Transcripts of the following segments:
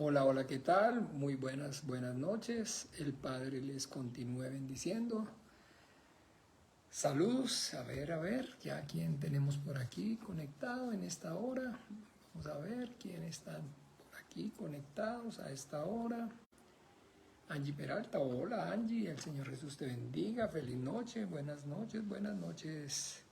Hola, hola, ¿qué tal? Muy buenas noches. El Padre les continúe bendiciendo. Saludos, a ver, ya quién tenemos por aquí conectado en esta hora. Vamos a ver quién están por aquí conectados a esta hora. Angie Peralta, hola Angie, el Señor Jesús te bendiga, feliz noche, buenas noches, buenas noches.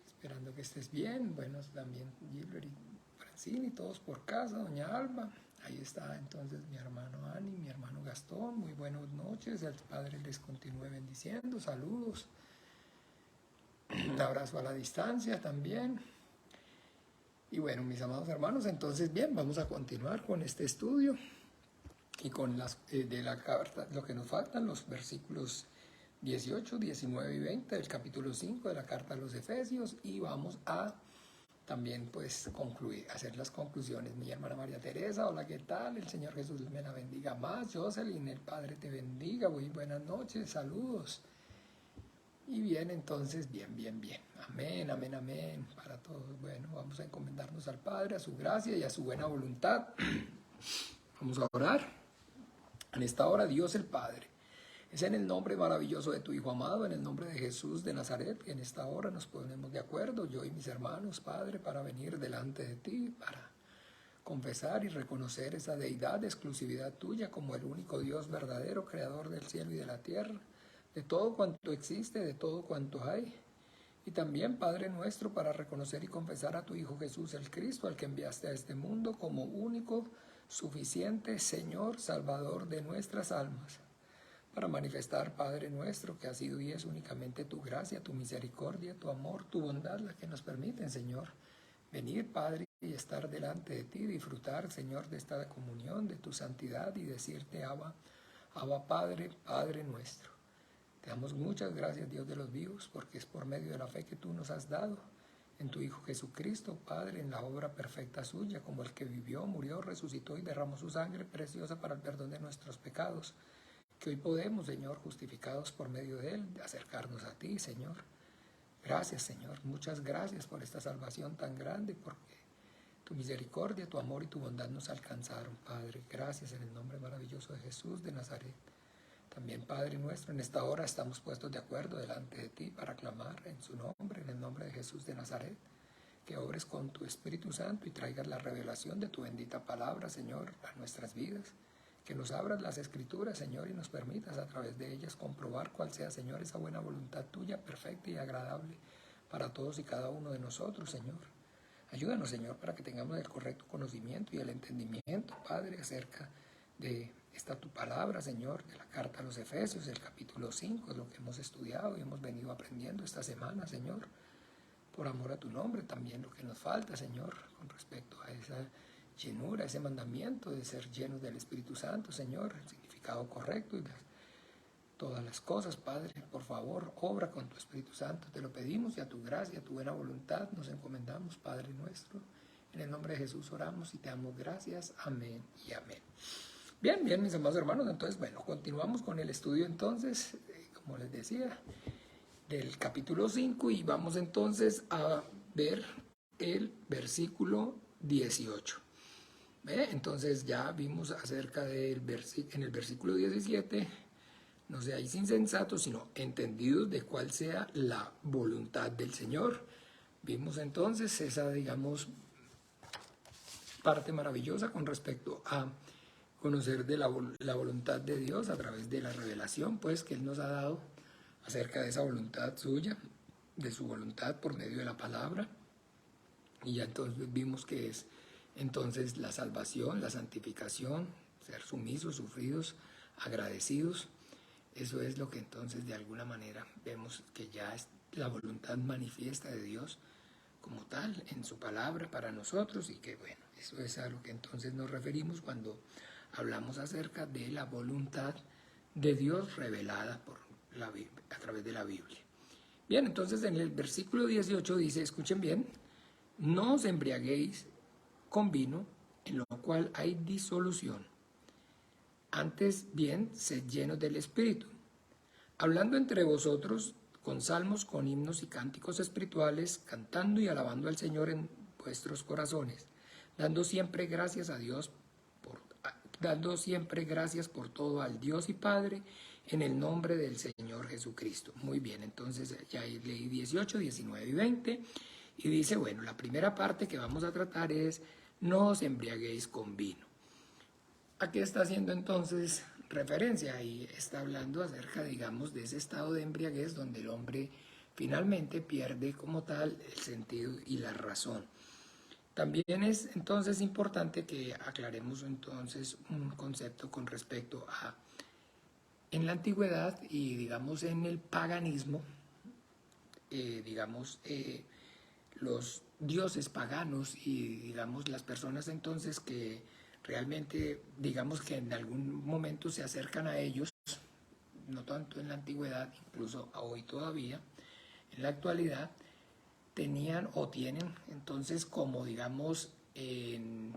Esperando que estés bien. Bueno, también Gilbert y Francine, todos por casa, doña Alba. Ahí está entonces mi hermano Ani, mi hermano Gastón. Muy buenas noches. El Padre les continúe bendiciendo. Saludos. Un abrazo a la distancia también. Y bueno, mis amados hermanos, entonces bien, vamos a continuar con este estudio y con las de la carta, lo que nos faltan, los versículos 18, 19 y 20 del capítulo 5 de la carta a los Efesios, y vamos a también pues concluir, hacer las conclusiones. Mi hermana María Teresa, hola, ¿qué tal? El Señor Jesús me la bendiga más. Jocelyn, el Padre te bendiga. Muy buenas noches, saludos. Y bien, entonces, bien. Amén, amén, amén para todos. Bueno, vamos a encomendarnos al Padre, a su gracia y a su buena voluntad. Vamos a orar. En esta hora, Dios el Padre, es en el nombre maravilloso de tu Hijo amado, en el nombre de Jesús de Nazaret, que en esta hora nos ponemos de acuerdo, yo y mis hermanos, Padre, para venir delante de ti, para confesar y reconocer esa deidad de exclusividad tuya como el único Dios verdadero, creador del cielo y de la tierra, de todo cuanto existe, de todo cuanto hay. Y también, Padre nuestro, para reconocer y confesar a tu Hijo Jesús el Cristo, al que enviaste a este mundo como único, suficiente Señor, Salvador de nuestras almas, para manifestar, Padre nuestro, que ha sido y es únicamente tu gracia, tu misericordia, tu amor, tu bondad, la que nos permiten, Señor, venir, Padre, y estar delante de ti, disfrutar, Señor, de esta comunión, de tu santidad, y decirte, Abba, Abba Padre, Padre nuestro. Te damos muchas gracias, Dios de los vivos, porque es por medio de la fe que tú nos has dado en tu Hijo Jesucristo, Padre, en la obra perfecta suya, como el que vivió, murió, resucitó y derramó su sangre preciosa para el perdón de nuestros pecados, que hoy podemos, Señor, justificados por medio de él, acercarnos a ti, Señor. Gracias, Señor. Muchas gracias por esta salvación tan grande, porque tu misericordia, tu amor y tu bondad nos alcanzaron, Padre. Gracias en el nombre maravilloso de Jesús de Nazaret. También, Padre nuestro, en esta hora estamos puestos de acuerdo delante de ti para clamar en su nombre, en el nombre de Jesús de Nazaret, que obres con tu Espíritu Santo y traigas la revelación de tu bendita palabra, Señor, a nuestras vidas. Que nos abras las Escrituras, Señor, y nos permitas a través de ellas comprobar cuál sea, Señor, esa buena voluntad tuya, perfecta y agradable para todos y cada uno de nosotros, Señor. Ayúdanos, Señor, para que tengamos el correcto conocimiento y el entendimiento, Padre, acerca de esta tu palabra, Señor, de la carta a los Efesios, el capítulo 5, es lo que hemos estudiado y hemos venido aprendiendo esta semana, Señor. Por amor a tu nombre, también lo que nos falta, Señor, con respecto a esa llenura, ese mandamiento de ser llenos del Espíritu Santo, Señor, el significado correcto y todas las cosas, Padre, por favor, obra con tu Espíritu Santo, te lo pedimos, y a tu gracia, a tu buena voluntad nos encomendamos, Padre nuestro. En el nombre de Jesús oramos y te damos gracias. Amén y amén. Bien, mis amados hermanos, entonces, bueno, continuamos con el estudio entonces, como les decía, del capítulo 5, y vamos entonces a ver el versículo 18. Entonces ya vimos acerca del en el versículo 17, no seáis insensatos, sino entendidos de cuál sea la voluntad del Señor. Vimos entonces esa, digamos, parte maravillosa con respecto a conocer de la voluntad de Dios a través de la revelación, pues, que Él nos ha dado acerca de esa voluntad suya, de su voluntad por medio de la palabra. Y ya entonces vimos que es entonces la salvación, la santificación, ser sumisos, sufridos, agradecidos. Eso es lo que entonces de alguna manera vemos que ya es la voluntad manifiesta de Dios como tal en su palabra para nosotros, y que bueno, eso es a lo que entonces nos referimos cuando hablamos acerca de la voluntad de Dios revelada por la Biblia, a través de la Biblia. Bien, entonces en el versículo 18 dice, escuchen bien, no os embriaguéis con vino, en lo cual hay disolución. Antes bien, sed llenos del Espíritu, hablando entre vosotros con salmos, con himnos y cánticos espirituales, cantando y alabando al Señor en vuestros corazones, dando siempre gracias a Dios, dando siempre gracias por todo al Dios y Padre, en el nombre del Señor Jesucristo. Muy bien, entonces ya leí 18, 19 y 20, y dice, bueno, la primera parte que vamos a tratar es, no os embriaguéis con vino. ¿A qué está haciendo entonces referencia? Y está hablando acerca, digamos, de ese estado de embriaguez donde el hombre finalmente pierde como tal el sentido y la razón. También es entonces importante que aclaremos entonces un concepto con respecto a, en la antigüedad y digamos en el paganismo, los dioses paganos y digamos las personas entonces que realmente digamos que en algún momento se acercan a ellos, no tanto en la antigüedad, incluso hoy todavía, en la actualidad, tenían o tienen entonces como digamos el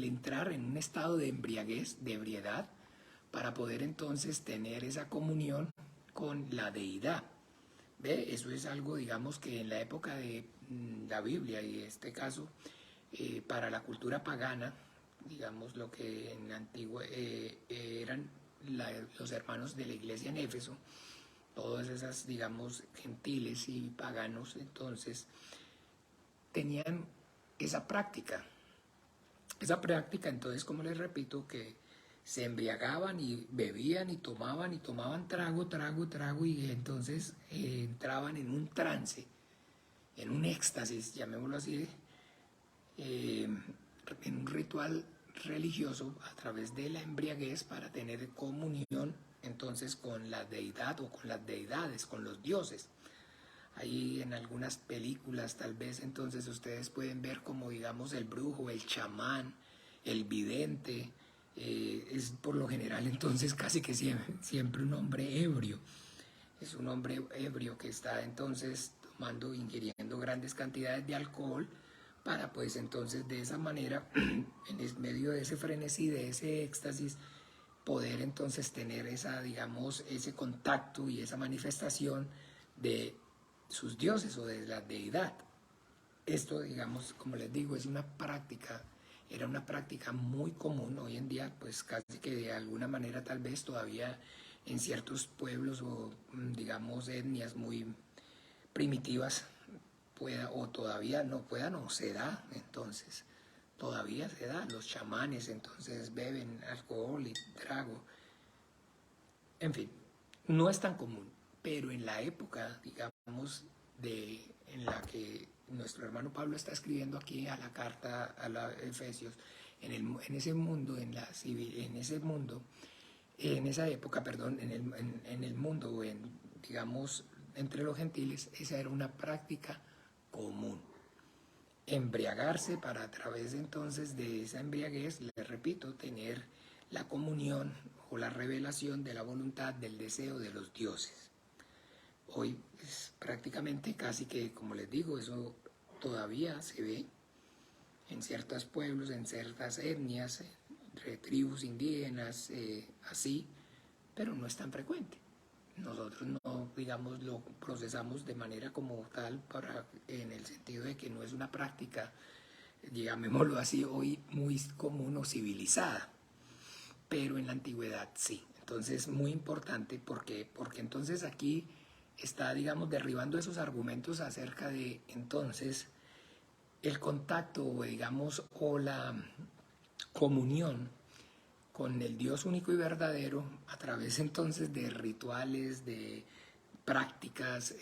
entrar en un estado de embriaguez, de ebriedad, para poder entonces tener esa comunión con la deidad. ¿Ve? Eso es algo, digamos, que en la época de la Biblia y en este caso, para la cultura pagana, digamos, lo que en la antigua eran los hermanos de la iglesia en Éfeso, todas esas, digamos, gentiles y paganos, entonces, tenían esa práctica. Esa práctica, entonces, como les repito, que se embriagaban y bebían y tomaban trago, y entonces entraban en un trance, en un éxtasis, llamémoslo así, en un ritual religioso a través de la embriaguez para tener comunión entonces con la deidad o con las deidades, con los dioses. Ahí en algunas películas tal vez entonces ustedes pueden ver como digamos el brujo, el chamán, el vidente, es por lo general entonces casi que siempre un hombre ebrio. Es un hombre ebrio que está entonces tomando, ingiriendo grandes cantidades de alcohol para pues entonces de esa manera, en medio de ese frenesí, de ese éxtasis, poder entonces tener esa, digamos, ese contacto y esa manifestación de sus dioses o de la deidad. Esto, digamos, como les digo, es una práctica, era una práctica muy común hoy en día, pues casi que de alguna manera tal vez todavía en ciertos pueblos o digamos etnias muy primitivas pueda o todavía no puedan o se da entonces. Todavía se da, los chamanes entonces beben alcohol y trago. En fin, no es tan común, pero en la época, digamos, en la que nuestro hermano Pablo está escribiendo aquí a la carta a los Efesios, en ese mundo, en esa época, perdón, en el mundo, digamos, entre los gentiles, esa era una práctica común. Embriagarse para a través entonces de esa embriaguez, les repito, tener la comunión o la revelación de la voluntad, del deseo de los dioses. Hoy es prácticamente casi que, como les digo, eso todavía se ve en ciertos pueblos, en ciertas etnias, entre tribus indígenas, así, pero no es tan frecuente. Nosotros no, digamos, lo procesamos de manera como tal en el sentido de que no es una práctica, llamémoslo así, hoy muy común o civilizada, pero en la antigüedad sí. Entonces, muy importante porque entonces aquí está, digamos, derribando esos argumentos acerca de entonces el contacto, o digamos, o la comunión con el Dios único y verdadero a través entonces de rituales, de prácticas,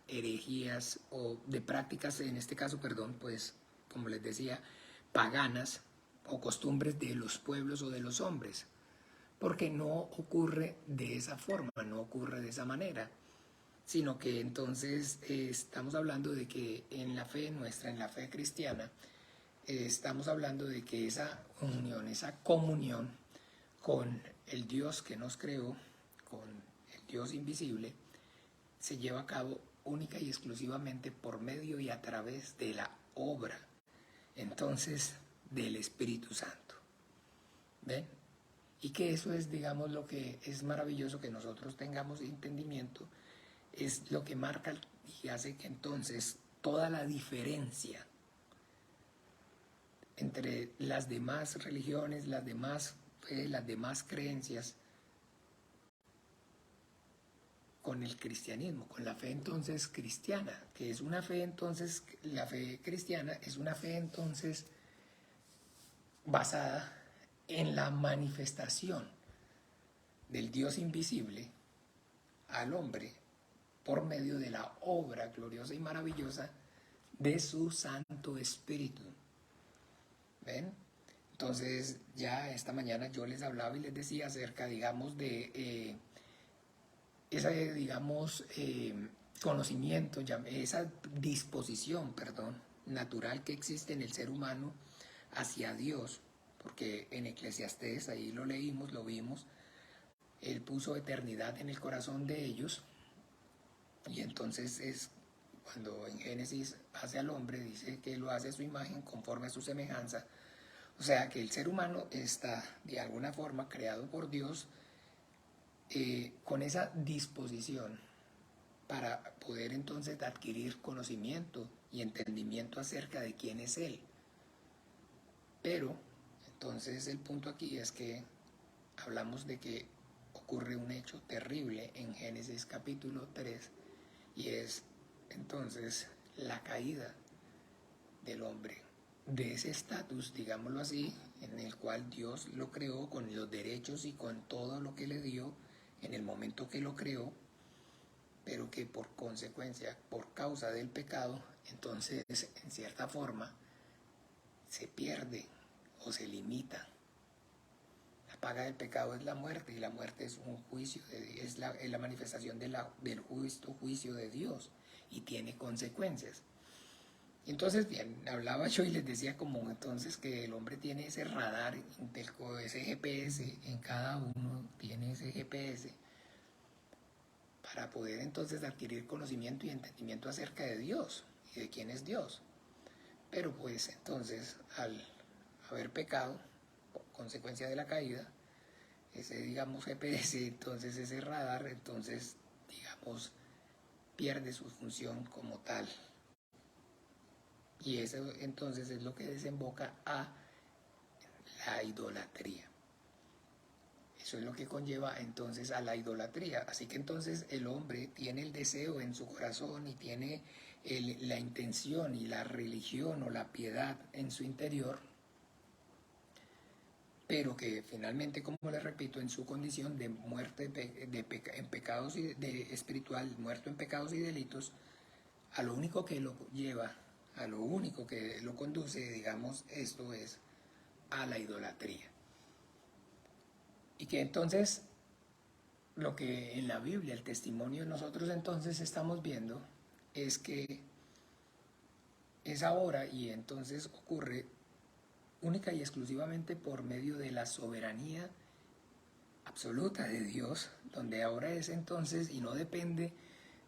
herejías o de prácticas, en este caso, perdón, pues como les decía, paganas o costumbres de los pueblos o de los hombres, porque no ocurre de esa forma, no ocurre de esa manera, sino que entonces estamos hablando de que en la fe nuestra, en la fe cristiana, estamos hablando de que esa unión, esa comunión con el Dios que nos creó, con el Dios invisible, se lleva a cabo única y exclusivamente por medio y a través de la obra, entonces, del Espíritu Santo. ¿Ven? Y que eso es, digamos, lo que es maravilloso que nosotros tengamos entendimiento, es lo que marca y hace que entonces toda la diferencia entre las demás religiones, las demás fe, las demás creencias, con el cristianismo, con la fe entonces cristiana, que es una fe entonces, la fe cristiana es una fe entonces basada en la manifestación del Dios invisible al hombre por medio de la obra gloriosa y maravillosa de su Santo Espíritu. ¿Ven? Entonces ya esta mañana yo les hablaba y les decía acerca, digamos, de ese, digamos, conocimiento, esa disposición, perdón, natural que existe en el ser humano hacia Dios, porque en Eclesiastés, ahí lo leímos, lo vimos, Él puso eternidad en el corazón de ellos, y entonces es cuando en Génesis hace al hombre, dice que lo hace a su imagen conforme a su semejanza. O sea que el ser humano está de alguna forma creado por Dios con esa disposición para poder entonces adquirir conocimiento y entendimiento acerca de quién es Él. Pero entonces el punto aquí es que hablamos de que ocurre un hecho terrible en Génesis capítulo 3 y es entonces la caída del hombre de ese estatus, digámoslo así, en el cual Dios lo creó con los derechos y con todo lo que le dio en el momento que lo creó, pero que por consecuencia, por causa del pecado, entonces en cierta forma se pierde o se limita. La paga del pecado es la muerte, y la muerte es un juicio, es la manifestación del juicio de Dios y tiene consecuencias. Entonces, bien, hablaba yo y les decía como entonces que el hombre tiene ese radar, ese GPS, en cada uno tiene ese GPS para poder entonces adquirir conocimiento y entendimiento acerca de Dios y de quién es Dios. Pero pues entonces al haber pecado, por consecuencia de la caída, ese digamos GPS, entonces ese radar, entonces digamos pierde su función como tal. Y eso entonces es lo que desemboca a la idolatría. Eso es lo que conlleva entonces a la idolatría. Así que entonces el hombre tiene el deseo en su corazón y tiene la intención y la religión o la piedad en su interior, pero que finalmente, como les repito, en su condición de muerte en pecados y de espiritual, muerto en pecados y delitos, a lo único que lo lleva, a lo único que lo conduce, digamos, esto es a la idolatría. Y que entonces lo que en la Biblia, el testimonio nosotros entonces estamos viendo es que es ahora y entonces ocurre única y exclusivamente por medio de la soberanía absoluta de Dios, donde ahora es entonces y no depende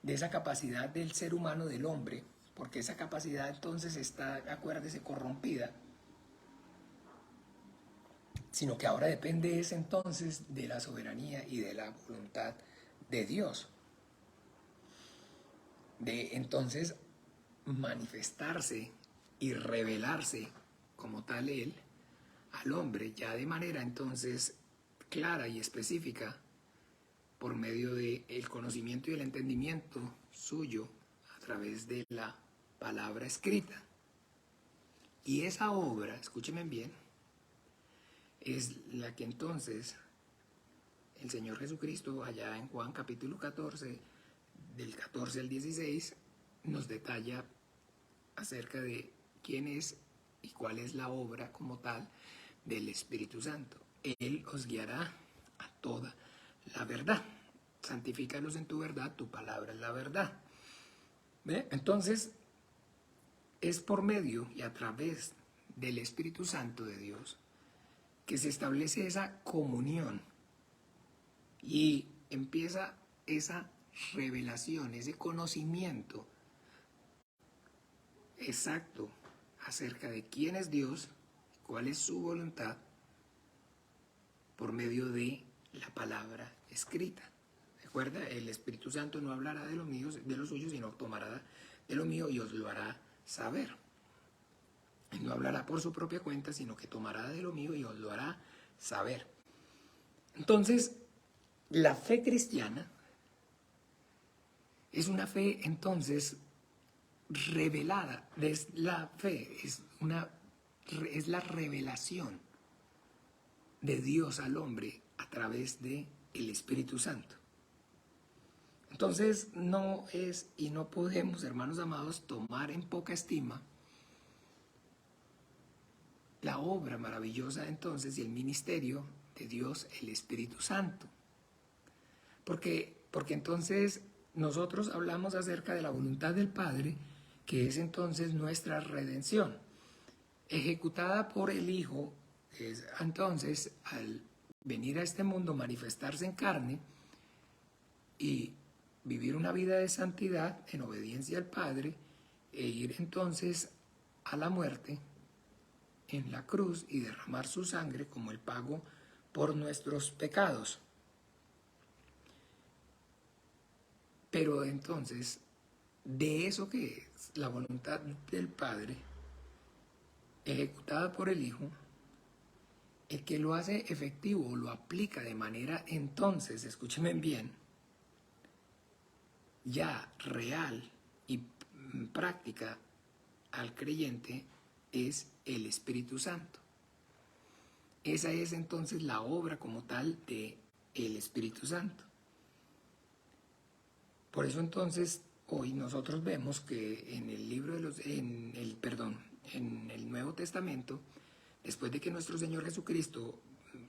de esa capacidad del ser humano, del hombre, porque esa capacidad entonces está, acuérdese, corrompida, sino que ahora depende es entonces de la soberanía y de la voluntad de Dios, de entonces manifestarse y revelarse como tal Él al hombre ya de manera entonces clara y específica por medio del conocimiento y el entendimiento suyo a través de la palabra escrita. Y esa obra, escúchenme bien, es la que entonces el Señor Jesucristo allá en Juan capítulo 14, del 14 al 16, nos detalla acerca de quién es y cuál es la obra como tal del Espíritu Santo. Él os guiará a toda la verdad. Santifícalos en tu verdad, tu palabra es la verdad. ¿Ve? Entonces, es por medio y a través del Espíritu Santo de Dios que se establece esa comunión y empieza esa revelación, ese conocimiento exacto acerca de quién es Dios, cuál es su voluntad, por medio de la palabra escrita. ¿De Recuerda, el Espíritu Santo no hablará de los suyos, sino tomará de lo mío y os lo hará saber. Él no hablará por su propia cuenta, sino que tomará de lo mío y os lo hará saber. Entonces, la fe cristiana es una fe, entonces, revelada. Es la fe, es la revelación de Dios al hombre a través de el Espíritu Santo. Entonces, no es y no podemos, hermanos amados, tomar en poca estima la obra maravillosa entonces y el ministerio de Dios, el Espíritu Santo. Porque entonces nosotros hablamos acerca de la voluntad del Padre, que es entonces nuestra redención, ejecutada por el Hijo, que es entonces al venir a este mundo, manifestarse en carne y vivir una vida de santidad en obediencia al Padre e ir entonces a la muerte en la cruz y derramar su sangre como el pago por nuestros pecados. Pero entonces, de eso que es la voluntad del Padre, ejecutada por el Hijo, el que lo hace efectivo, lo aplica de manera entonces, escúchenme bien, ya real y práctica al creyente, es el Espíritu Santo. Esa es entonces la obra como tal de el Espíritu Santo. Por eso entonces hoy nosotros vemos que en el libro de en el Nuevo Testamento, después de que nuestro Señor Jesucristo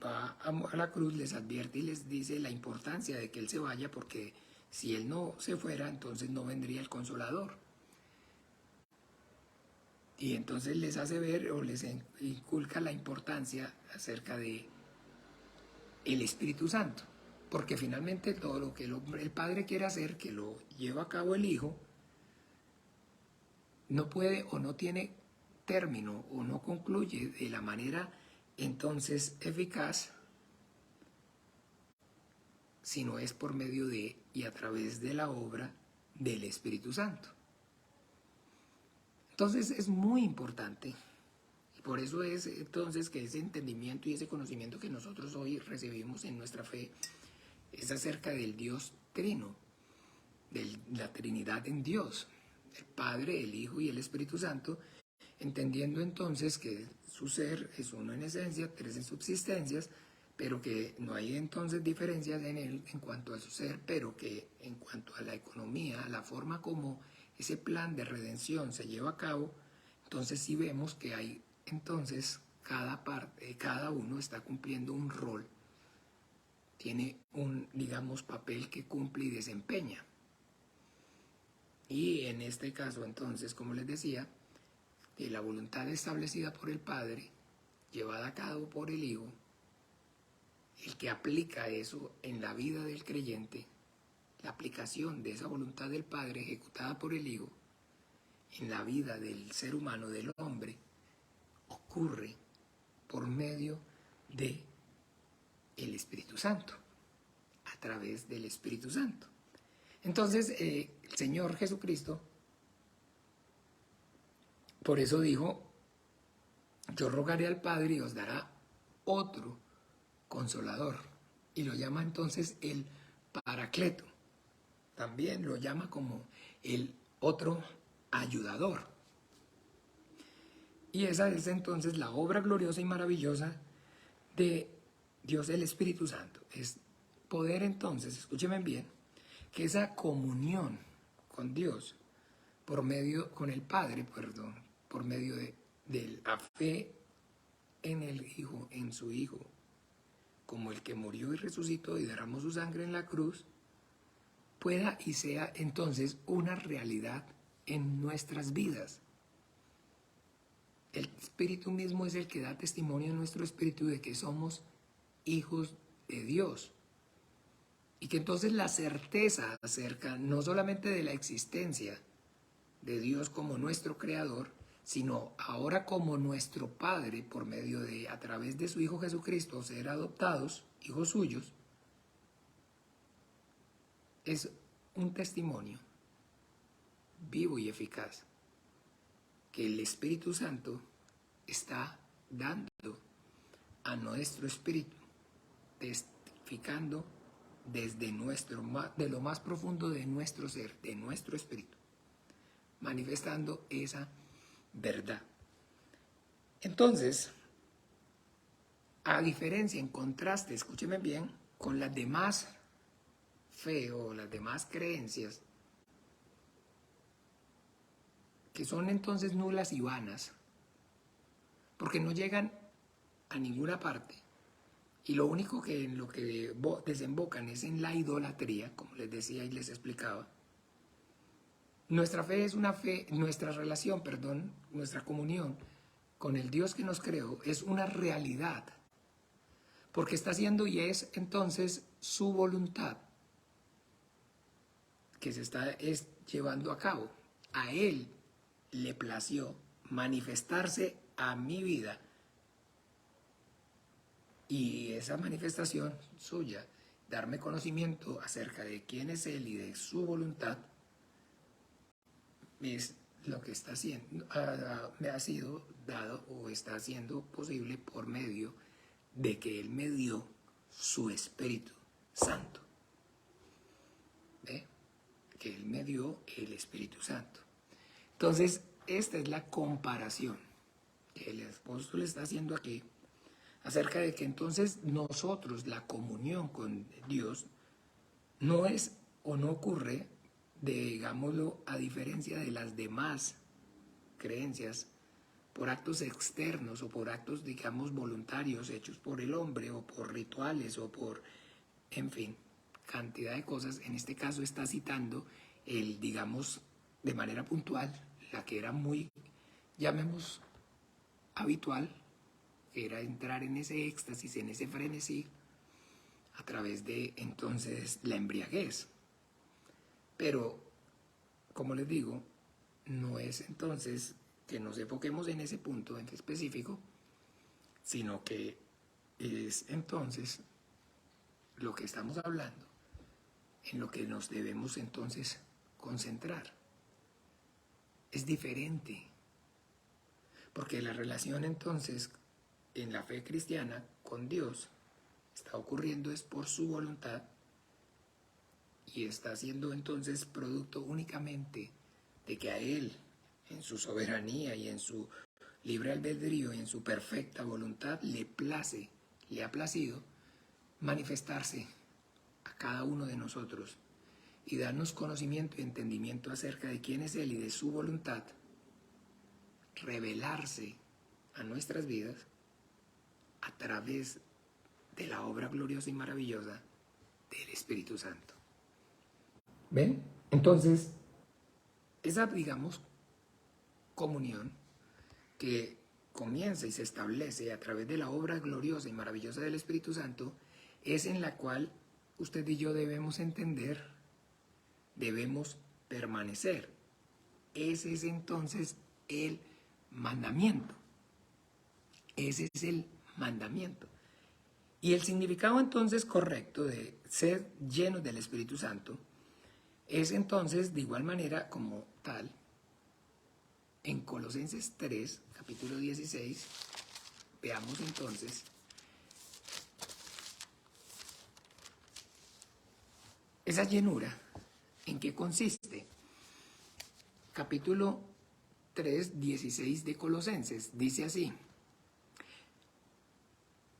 va a la cruz, les advierte y les dice la importancia de que Él se vaya, porque si Él no se fuera, entonces no vendría el Consolador. Y entonces les hace ver o les inculca la importancia acerca de el Espíritu Santo. Porque finalmente todo lo que el Padre quiere hacer, que lo lleva a cabo el Hijo, no puede o no tiene término o no concluye de la manera entonces eficaz, sino es por medio de y a través de la obra del Espíritu Santo. Entonces es muy importante, y por eso es entonces que ese entendimiento y ese conocimiento que nosotros hoy recibimos en nuestra fe es acerca del Dios Trino, de la Trinidad en Dios, el Padre, el Hijo y el Espíritu Santo, entendiendo entonces que su ser es uno en esencia, tres en subsistencias, pero que no hay entonces diferencias en él en cuanto a su ser, pero que en cuanto a la economía, a la forma como ese plan de redención se lleva a cabo, entonces sí vemos que hay entonces cada parte, cada uno está cumpliendo un rol, tiene un, digamos, papel que cumple y desempeña. Y en este caso entonces, como les decía, de la voluntad establecida por el Padre, llevada a cabo por el Hijo, el que aplica eso en la vida del creyente, la aplicación de esa voluntad del Padre ejecutada por el Hijo en la vida del ser humano, del hombre, ocurre por medio de el Espíritu Santo, a través del Espíritu Santo. Entonces, el Señor Jesucristo, por eso dijo, yo rogaré al Padre y os dará otro Consolador, y lo llama entonces el Paracleto. También lo llama como el otro ayudador. Y esa es entonces la obra gloriosa y maravillosa de Dios el Espíritu Santo. Es poder entonces, escúchenme bien, que esa comunión con Dios con el Padre, por medio de la fe en el Hijo, en su Hijo, como el que murió y resucitó y derramó su sangre en la cruz, pueda y sea entonces una realidad en nuestras vidas. El Espíritu mismo es el que da testimonio en nuestro espíritu de que somos hijos de Dios. Y que entonces la certeza acerca no solamente de la existencia de Dios como nuestro Creador, sino ahora como nuestro Padre, por medio de, a través de su Hijo Jesucristo, ser adoptados, hijos suyos, es un testimonio vivo y eficaz que el Espíritu Santo está dando a nuestro espíritu, testificando desde de lo más profundo de nuestro ser, de nuestro espíritu, manifestando esa verdad. Entonces, a diferencia, en contraste, escúcheme bien, con las demás fe o las demás creencias, que son entonces nulas y vanas, porque no llegan a ninguna parte, y lo único que en lo que desembocan es en la idolatría, como les decía y les explicaba. Nuestra fe es una fe, nuestra relación, perdón, nuestra comunión con el Dios que nos creó es una realidad, porque está haciendo y es entonces su voluntad que se está llevando a cabo. A Él le plació manifestarse a mi vida, y esa manifestación suya, darme conocimiento acerca de quién es Él y de su voluntad, es lo que está haciendo, me ha sido dado o está haciendo posible por medio de que Él me dio su Espíritu Santo. ¿Ve? Que Él me dio el Espíritu Santo. Entonces, esta es la comparación que el apóstol está haciendo aquí acerca de que entonces nosotros, la comunión con Dios, no es o no ocurre, digámoslo, a diferencia de las demás creencias, por actos externos o por actos, digamos, voluntarios hechos por el hombre o por rituales o por, en fin, cantidad de cosas. En este caso está citando digamos, de manera puntual, la que era muy, llamemos, habitual, que era entrar en ese éxtasis, en ese frenesí, a través de, entonces, la embriaguez. Pero, como les digo, no es entonces que nos enfoquemos en ese punto en específico, sino que es entonces lo que estamos hablando, en lo que nos debemos entonces concentrar. Es diferente, porque la relación entonces en la fe cristiana con Dios está ocurriendo es por su voluntad, y está siendo entonces producto únicamente de que a Él, en su soberanía y en su libre albedrío y en su perfecta voluntad, le ha placido manifestarse a cada uno de nosotros y darnos conocimiento y entendimiento acerca de quién es Él y de su voluntad, revelarse a nuestras vidas a través de la obra gloriosa y maravillosa del Espíritu Santo. ¿Ven? Entonces, esa, digamos, comunión que comienza y se establece a través de la obra gloriosa y maravillosa del Espíritu Santo es en la cual usted y yo debemos entender, debemos permanecer. Ese es entonces el mandamiento. Ese es el mandamiento. Y el significado entonces correcto de ser llenos del Espíritu Santo es entonces de igual manera como tal en Colosenses 3, capítulo 16, veamos entonces esa llenura, ¿en qué consiste? Capítulo 3, 16 de Colosenses, dice así: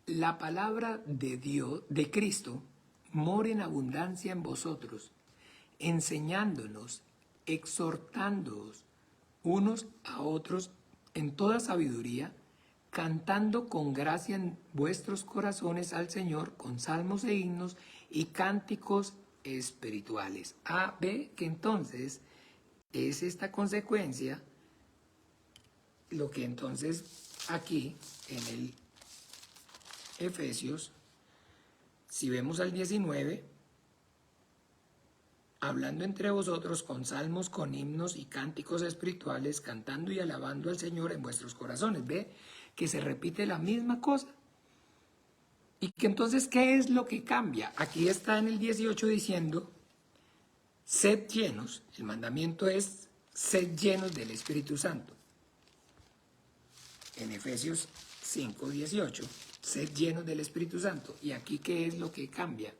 la palabra de Dios, de Cristo, mora en abundancia en vosotros, enseñándonos, exhortándoos unos a otros en toda sabiduría, cantando con gracia en vuestros corazones al Señor con salmos e himnos y cánticos espirituales. Ve que entonces es esta consecuencia lo que entonces aquí en el Efesios, si vemos al 19, hablando entre vosotros con salmos, con himnos y cánticos espirituales, cantando y alabando al Señor en vuestros corazones. Ve que se repite la misma cosa. Y que entonces, ¿qué es lo que cambia? Aquí está en el 18 diciendo Sed llenos, el mandamiento es sed llenos del Espíritu Santo. En Efesios 5:18, sed llenos del Espíritu Santo. ¿Y aquí qué es lo que cambia?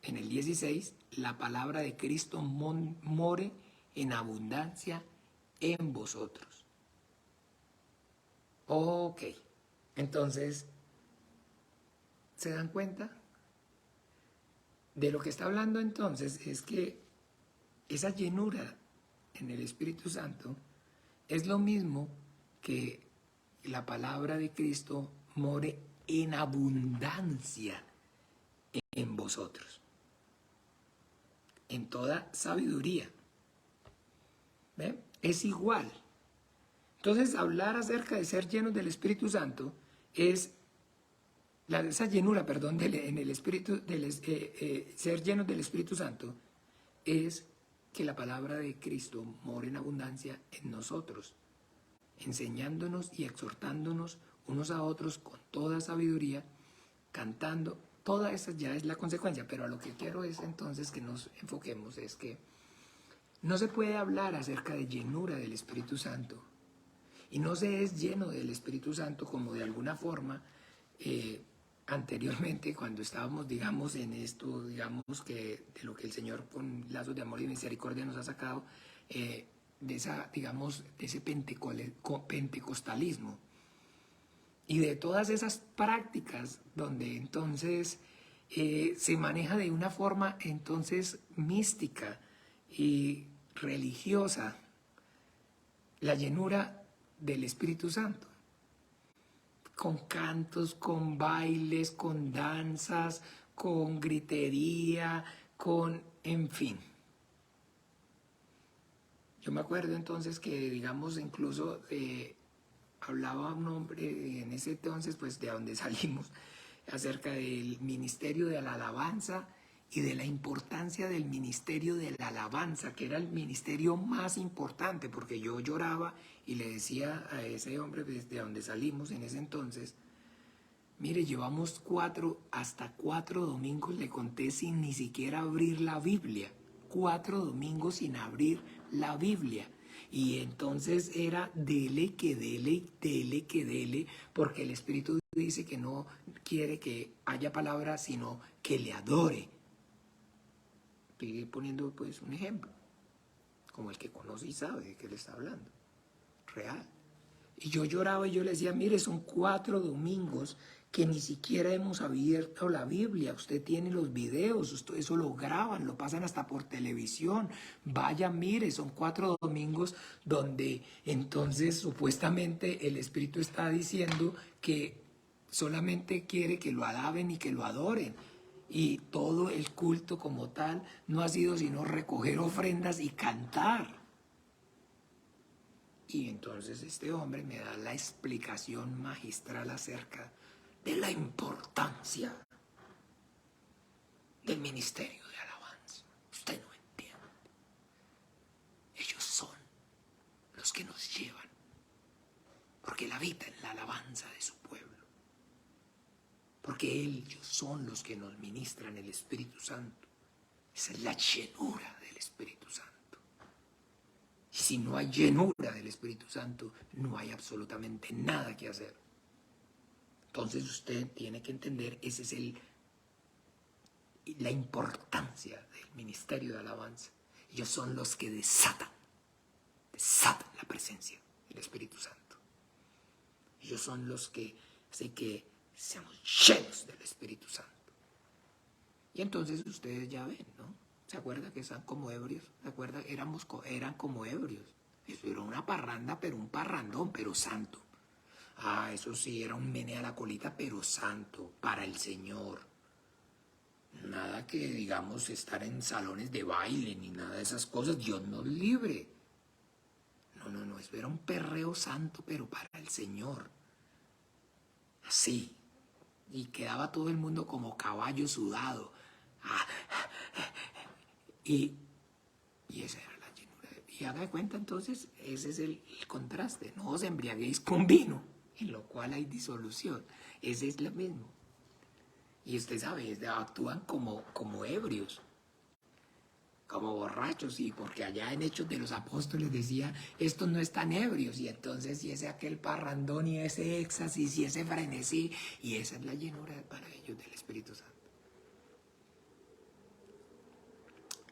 En el 16, la palabra de Cristo more en abundancia en vosotros. Ok, entonces, ¿se dan cuenta? De lo que está hablando entonces es que esa llenura en el Espíritu Santo es lo mismo que la palabra de Cristo more en abundancia en vosotros, en toda sabiduría. ¿Ve? Es igual. Entonces, hablar acerca de ser llenos del Espíritu Santo es esa llenura, perdón, en el Espíritu, ser llenos del Espíritu Santo es que la palabra de Cristo more en abundancia en nosotros, enseñándonos y exhortándonos unos a otros con toda sabiduría, cantando. Toda esa ya es la consecuencia, pero a lo que quiero es entonces que nos enfoquemos es que no se puede hablar acerca de llenura del Espíritu Santo y no se es lleno del Espíritu Santo como de alguna forma anteriormente cuando estábamos, digamos, en esto, digamos, que de lo que el Señor con lazos de amor y misericordia nos ha sacado, de esa, digamos, de ese pentecostalismo y de todas esas prácticas donde entonces se maneja de una forma entonces mística y religiosa la llenura del Espíritu Santo, con cantos, con bailes, con danzas, con gritería, con, en fin. Yo me acuerdo entonces que, digamos, incluso hablaba un hombre en ese entonces, pues de donde salimos, acerca del ministerio de la alabanza y de la importancia del ministerio de la alabanza, que era el ministerio más importante, porque yo lloraba y le decía a ese hombre desde donde salimos en ese entonces, mire, llevamos 4 domingos, le conté, sin ni siquiera abrir la Biblia, 4 domingos sin abrir la Biblia. Y entonces era dele, que dele, porque el Espíritu dice que no quiere que haya palabra, sino que le adore. Estoy poniendo pues un ejemplo, como el que conoce y sabe de qué le está hablando, real. Y yo lloraba y yo le decía, mire, son 4 domingos que ni siquiera hemos abierto la Biblia. Usted tiene los videos, eso lo graban, lo pasan hasta por televisión. Vaya, mire, son 4 domingos donde entonces supuestamente el Espíritu está diciendo que solamente quiere que lo alaben y que lo adoren. Y todo el culto como tal no ha sido sino recoger ofrendas y cantar. Y entonces este hombre me da la explicación magistral acerca de la importancia del ministerio de alabanza. Usted no entiende. Ellos son los que nos llevan, porque Él habita en la alabanza de su pueblo. Porque ellos son los que nos ministran el Espíritu Santo. Esa es la llenura del Espíritu Santo. Y si no hay llenura del Espíritu Santo, no hay absolutamente nada que hacer. Entonces usted tiene que entender, esa es la importancia del ministerio de alabanza. Ellos son los que desatan la presencia del Espíritu Santo. Ellos son los que hacen que seamos llenos del Espíritu Santo. Y entonces ustedes ya ven, ¿no? ¿Se acuerdan que están como ebrios? ¿Se acuerdan? Eran como ebrios. Eso era una parranda, pero un parrandón, pero santo. Ah, eso sí, era un mene a la colita, pero santo, para el Señor. Nada que, digamos, estar en salones de baile, ni nada de esas cosas. Dios nos libre. No, eso era un perreo santo, pero para el Señor. Así. Y quedaba todo el mundo como caballo sudado. Y esa era la llenura. Y haga de cuenta entonces, ese es el contraste. No os embriaguéis con vino, en lo cual hay disolución. Ese es lo mismo. Y usted sabe, actúan como ebrios. como borrachos, sí, porque allá en Hechos de los Apóstoles decía, estos no están ebrios, y entonces y ese aquel parrandón, y ese éxtasis, y ese frenesí, y esa es la llenura para ellos del Espíritu Santo.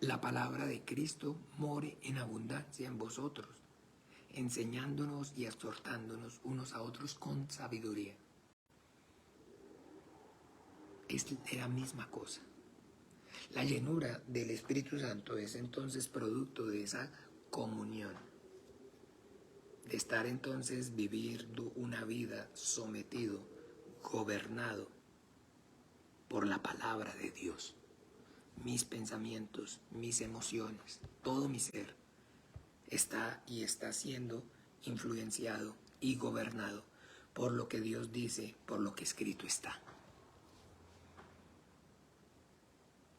La palabra de Cristo more en abundancia en vosotros, enseñándonos y exhortándonos unos a otros con sabiduría. Es la misma cosa. La llenura del Espíritu Santo es entonces producto de esa comunión, de estar entonces viviendo una vida sometido, gobernado por la palabra de Dios. Mis pensamientos, mis emociones, todo mi ser está siendo influenciado y gobernado por lo que Dios dice, por lo que escrito está.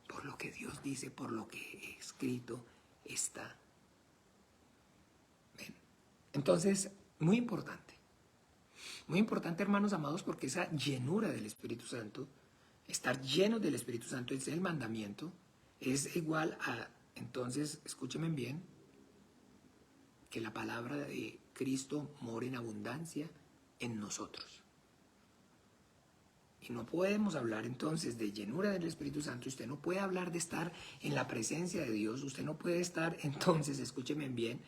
Por lo que Dios dice, por lo que escrito está. Ven. Entonces, muy importante, hermanos amados, porque esa llenura del Espíritu Santo, estar llenos del Espíritu Santo es el mandamiento, es igual a, entonces, escúchenme bien, que la palabra de Cristo mora en abundancia en nosotros. Y no podemos hablar entonces de llenura del Espíritu Santo. Usted no puede hablar de estar en la presencia de Dios. Usted no puede estar entonces, escúcheme bien,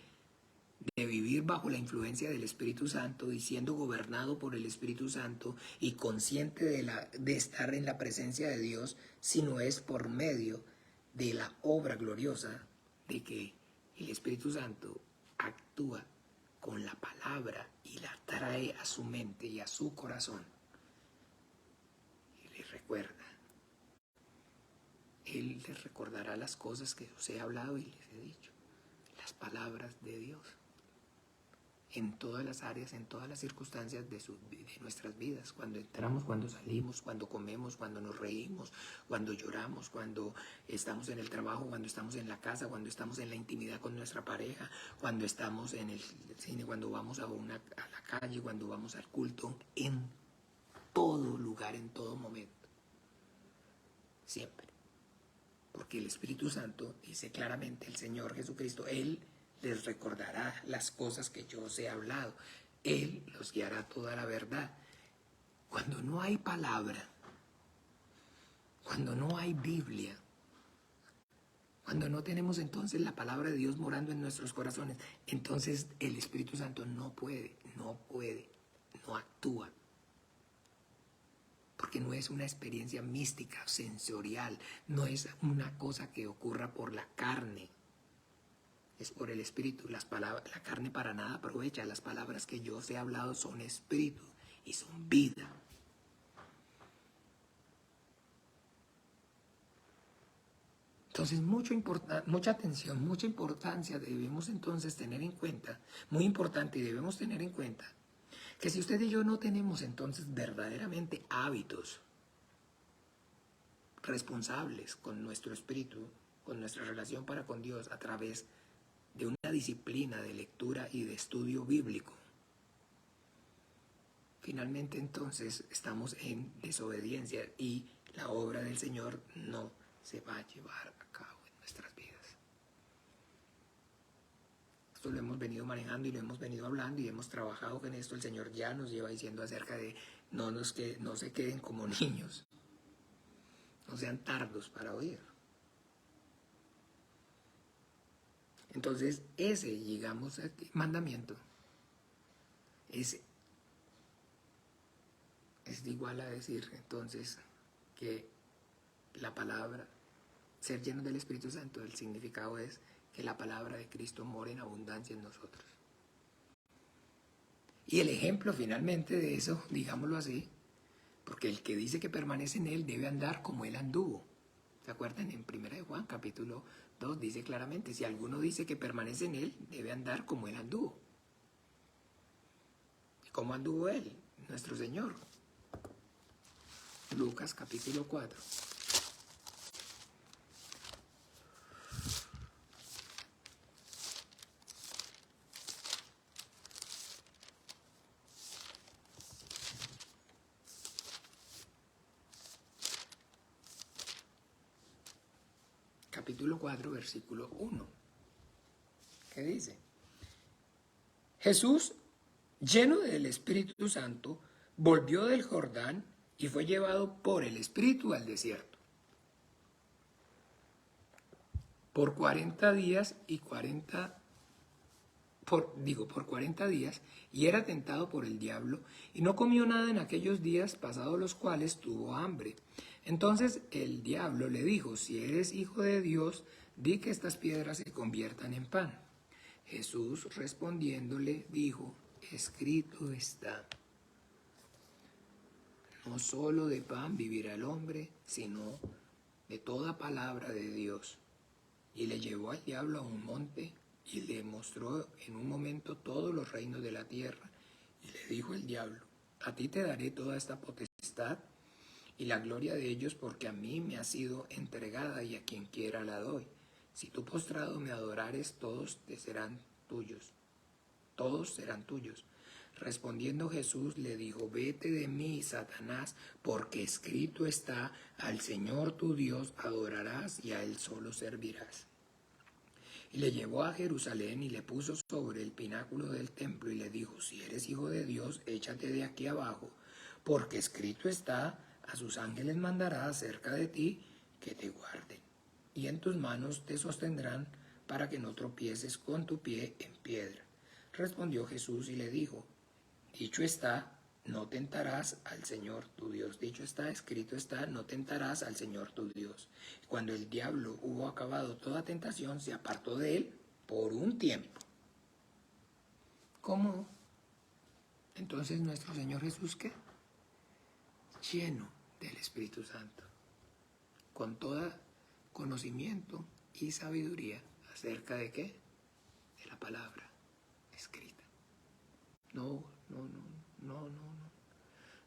de vivir bajo la influencia del Espíritu Santo y siendo gobernado por el Espíritu Santo y consciente de estar en la presencia de Dios, si no es por medio de la obra gloriosa de que el Espíritu Santo actúa con la palabra y la trae a su mente y a su corazón. Y les recuerda. Él les recordará las cosas que os he hablado y les he dicho. Las palabras de Dios. En todas las áreas, en todas las circunstancias de nuestras vidas. Cuando entramos, cuando salimos, cuando comemos, cuando nos reímos, cuando lloramos, cuando estamos en el trabajo, cuando estamos en la casa, cuando estamos en la intimidad con nuestra pareja, cuando estamos en el cine, cuando vamos a la calle, cuando vamos al culto, en todo lugar, en todo momento. Siempre. Porque el Espíritu Santo dice claramente, el Señor Jesucristo, Él les recordará las cosas que yo os he hablado. Él los guiará a toda la verdad. Cuando no hay palabra, cuando no hay Biblia, cuando no tenemos entonces la palabra de Dios morando en nuestros corazones, entonces el Espíritu Santo no actúa. Porque no es una experiencia mística, sensorial, no es una cosa que ocurra por la carne. Es por el Espíritu. La carne para nada aprovecha. Las palabras que yo os he hablado son Espíritu y son vida. Entonces, mucha atención, mucha importancia debemos entonces tener en cuenta, muy importante, y debemos tener en cuenta, que si usted y yo no tenemos entonces verdaderamente hábitos responsables con nuestro espíritu, con nuestra relación para con Dios a través de una disciplina de lectura y de estudio bíblico, finalmente entonces estamos en desobediencia y la obra del Señor no se va a llevar a cabo en nuestras vidas. Esto lo hemos venido manejando y lo hemos venido hablando y hemos trabajado con esto. El Señor ya nos lleva diciendo acerca de no se queden como niños, no sean tardos para oír. Entonces ese, digamos, mandamiento es igual a decir entonces que la palabra, ser lleno del Espíritu Santo, el significado es que la palabra de Cristo mora en abundancia en nosotros. Y el ejemplo finalmente de eso, digámoslo así, porque el que dice que permanece en él debe andar como él anduvo. ¿Se acuerdan? En 1 de Juan, capítulo 2, dice claramente, si alguno dice que permanece en él, debe andar como él anduvo. ¿Y cómo anduvo él? Nuestro Señor. Lucas, capítulo 4. capítulo 4, versículo 1. ¿Qué dice? Jesús, lleno del Espíritu Santo, volvió del Jordán y fue llevado por el Espíritu al desierto. Por 40 días por 40 días, y era tentado por el diablo, y no comió nada en aquellos días, pasados los cuales tuvo hambre. Entonces el diablo le dijo: si eres hijo de Dios, di que estas piedras se conviertan en pan. Jesús respondiéndole dijo: escrito está, no solo de pan vivirá el hombre, sino de toda palabra de Dios. Y le llevó al diablo a un monte y le mostró en un momento todos los reinos de la tierra. Y le dijo el diablo: a ti te daré toda esta potestad y la gloria de ellos, porque a mí me ha sido entregada y a quien quiera la doy. Si tú postrado me adorares, todos serán tuyos. Respondiendo Jesús le dijo: vete de mí, Satanás, porque escrito está, al Señor tu Dios adorarás y a Él solo servirás. Y le llevó a Jerusalén y le puso sobre el pináculo del templo y le dijo: si eres hijo de Dios, échate de aquí abajo, porque escrito está, a sus ángeles mandará acerca de ti que te guarden, y en tus manos te sostendrán para que no tropieces con tu pie en piedra. Respondió Jesús y le dijo: dicho está, no tentarás al Señor tu Dios. Dicho está, escrito está, no tentarás al Señor tu Dios. Cuando el diablo hubo acabado toda tentación, se apartó de él por un tiempo. ¿Cómo? Entonces nuestro Señor Jesús, ¿qué? Lleno del Espíritu Santo, con todo conocimiento y sabiduría acerca de ¿qué? De la palabra escrita.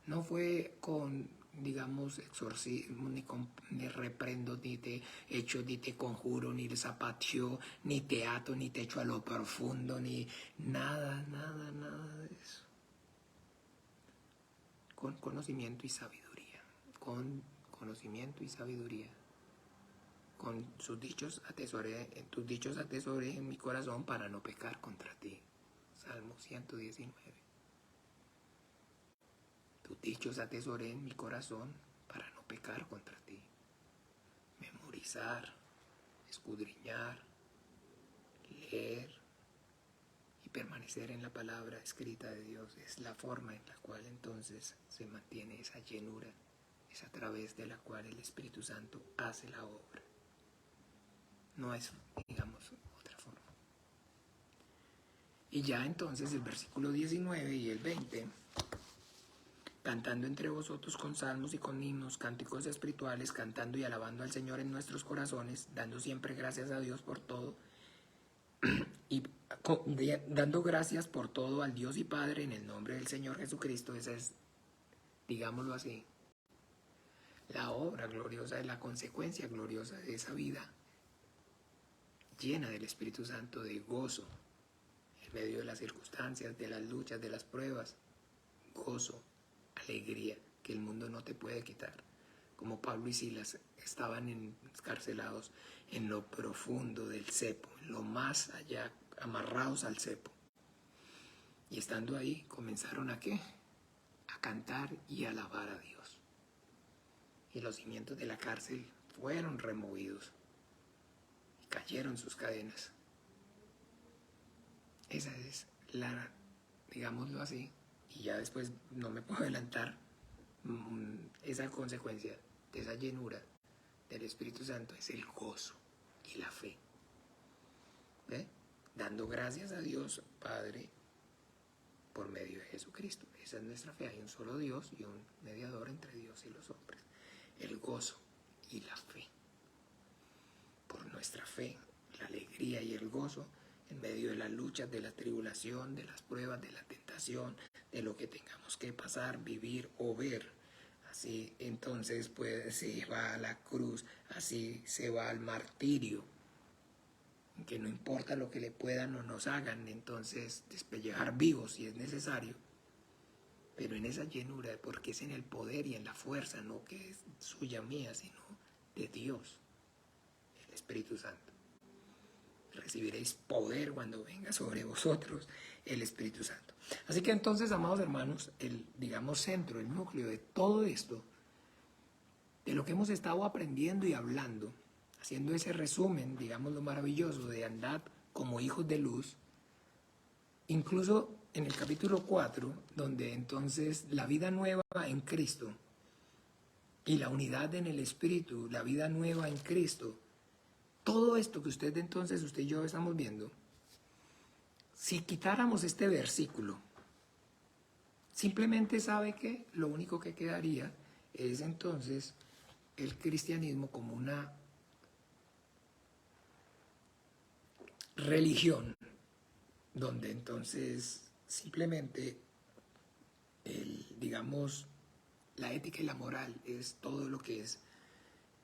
No fue con, digamos, exorcismo, ni reprendo, ni te echo, ni te conjuro, ni te zapateo, ni te ato, ni te echo a lo profundo, ni nada de eso. Con conocimiento y sabiduría, con sus dichos tus dichos atesoré en mi corazón para no pecar contra ti. Salmo 119. Tus dichos atesoré en mi corazón para no pecar contra ti. Memorizar, escudriñar, leer y permanecer en la palabra escrita de Dios es la forma en la cual entonces se mantiene esa llenura, es a través de la cual el Espíritu Santo hace la obra. No es, digamos, otra forma. Y ya entonces el versículo 19 y el 20, cantando entre vosotros con salmos y con himnos, cánticos espirituales, cantando y alabando al Señor en nuestros corazones, dando siempre gracias a Dios por todo, y dando gracias por todo al Dios y Padre en el nombre del Señor Jesucristo. Esa es, digámoslo así, la obra gloriosa, la consecuencia gloriosa de esa vida llena del Espíritu Santo, de gozo en medio de las circunstancias, de las luchas, de las pruebas. Gozo, alegría que el mundo no te puede quitar. Como Pablo y Silas estaban encarcelados en lo profundo del cepo, en lo más allá, amarrados al cepo. Y estando ahí, comenzaron ¿a qué? A cantar y a alabar a Dios. Y los cimientos de la cárcel fueron removidos y cayeron sus cadenas. Esa es la, digámoslo así, y ya después no me puedo adelantar, esa consecuencia de esa llenura del Espíritu Santo es el gozo y la fe. ¿Ve? Dando gracias a Dios Padre por medio de Jesucristo. Esa es nuestra fe. Hay un solo Dios y un mediador entre Dios y los hombres. El gozo y la fe. Por nuestra fe, la alegría y el gozo en medio de las luchas, de la tribulación, de las pruebas, de la tentación, de lo que tengamos que pasar, vivir o ver. Así entonces pues se va a la cruz, así se va al martirio, que no importa lo que le puedan o nos hagan, entonces despellejar vivos si es necesario, pero en esa llenura, porque es en el poder y en la fuerza, no que es suya mía, sino de Dios, el Espíritu Santo. Recibiréis poder cuando venga sobre vosotros el Espíritu Santo. Así que entonces, amados hermanos, el, digamos, centro, el núcleo de todo esto, de lo que hemos estado aprendiendo y hablando, haciendo ese resumen, digamos, lo maravilloso de andar como hijos de luz, incluso en el capítulo 4, donde entonces la vida nueva en Cristo y la unidad en el Espíritu, la vida nueva en Cristo, todo esto que usted y yo estamos viendo, si quitáramos este versículo, simplemente sabe que lo único que quedaría es entonces el cristianismo como una religión, donde entonces simplemente digamos, la ética y la moral es todo lo que es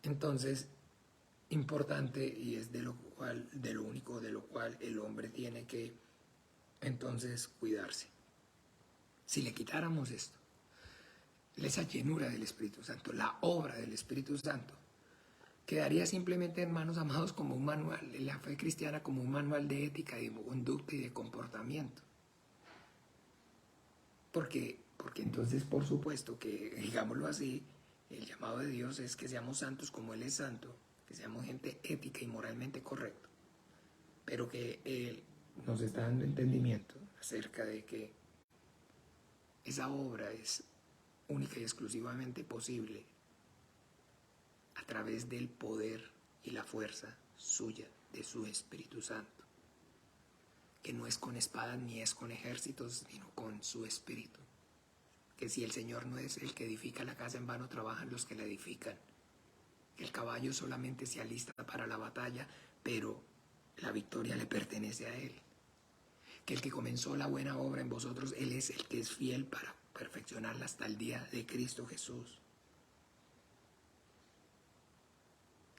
entonces importante y es de lo único de lo cual el hombre tiene que entonces cuidarse. Si le quitáramos esto, esa llenura del Espíritu Santo, la obra del Espíritu Santo, quedaría simplemente, hermanos amados, como un manual, la fe cristiana como un manual de ética, de conducta y de comportamiento. Porque entonces, por supuesto que, digámoslo así, el llamado de Dios es que seamos santos como Él es santo, que seamos gente ética y moralmente correcta, pero que Él nos está dando entendimiento acerca de que esa obra es única y exclusivamente posible a través del poder y la fuerza suya, de su Espíritu Santo, que no es con espadas ni es con ejércitos, sino con su Espíritu. Que si el Señor no es el que edifica la casa, en vano trabajan los que la edifican. Que el caballo solamente se alista para la batalla, pero la victoria le pertenece a Él. Que el que comenzó la buena obra en vosotros, Él es el que es fiel para perfeccionarla hasta el día de Cristo Jesús.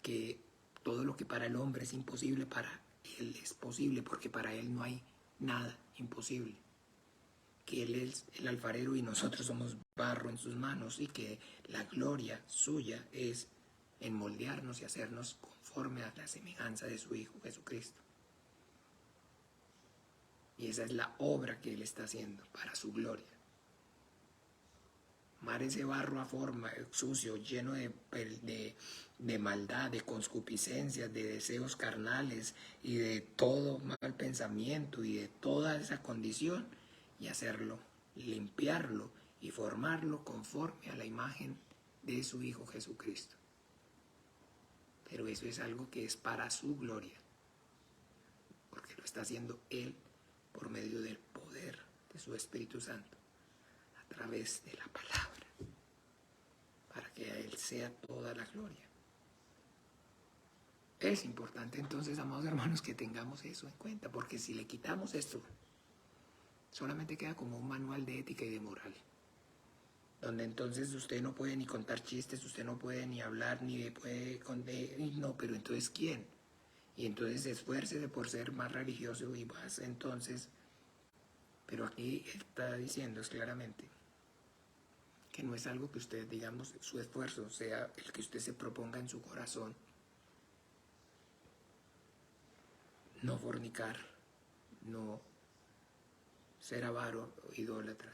Que todo lo que para el hombre es imposible, para Él es posible, porque para Él no hay nada imposible. Que Él es el alfarero y nosotros somos barro en sus manos, y que la gloria suya es en moldearnos y hacernos conforme a la semejanza de su Hijo Jesucristo. Y esa es la obra que Él está haciendo para su gloria. Mar ese barro a forma, sucio, lleno de maldad, de concupiscencias, de deseos carnales y de todo mal pensamiento y de toda esa condición, y hacerlo, limpiarlo y formarlo conforme a la imagen de su Hijo Jesucristo. Pero eso es algo que es para su gloria, porque lo está haciendo Él por medio del poder de su Espíritu Santo, a través de la palabra, para que a Él sea toda la gloria. Es importante entonces, amados hermanos, que tengamos eso en cuenta, porque si le quitamos esto, solamente queda como un manual de ética y de moral, donde entonces usted no puede ni contar chistes, usted no puede ni hablar, ni puede... no, pero entonces ¿quién? Y entonces esfuércese por ser más religioso y más entonces... Pero aquí está diciendo claramente que no es algo que usted, digamos, su esfuerzo sea el que usted se proponga en su corazón. No fornicar, no ser avaro o idólatra,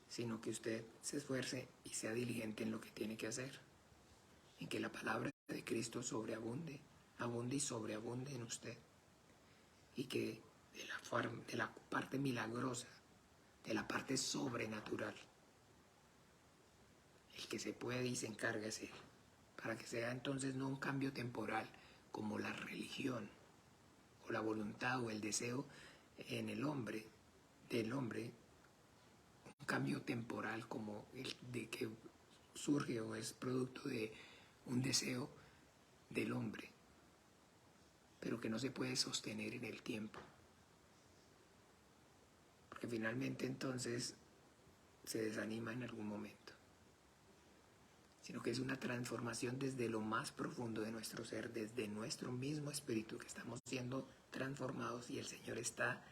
sino que usted se esfuerce y sea diligente en lo que tiene que hacer, en que la palabra de Cristo sobreabunde, abunde y sobreabunde en usted, y que de la parte milagrosa, de la parte sobrenatural, el que se puede y se encarga es Él, para que sea entonces no un cambio temporal como la religión o la voluntad o el deseo en el hombre, del hombre, un cambio temporal como el de que surge o es producto de un deseo del hombre, pero que no se puede sostener en el tiempo, porque finalmente entonces se desanima en algún momento, sino que es una transformación desde lo más profundo de nuestro ser, desde nuestro mismo espíritu, que estamos siendo transformados y el Señor está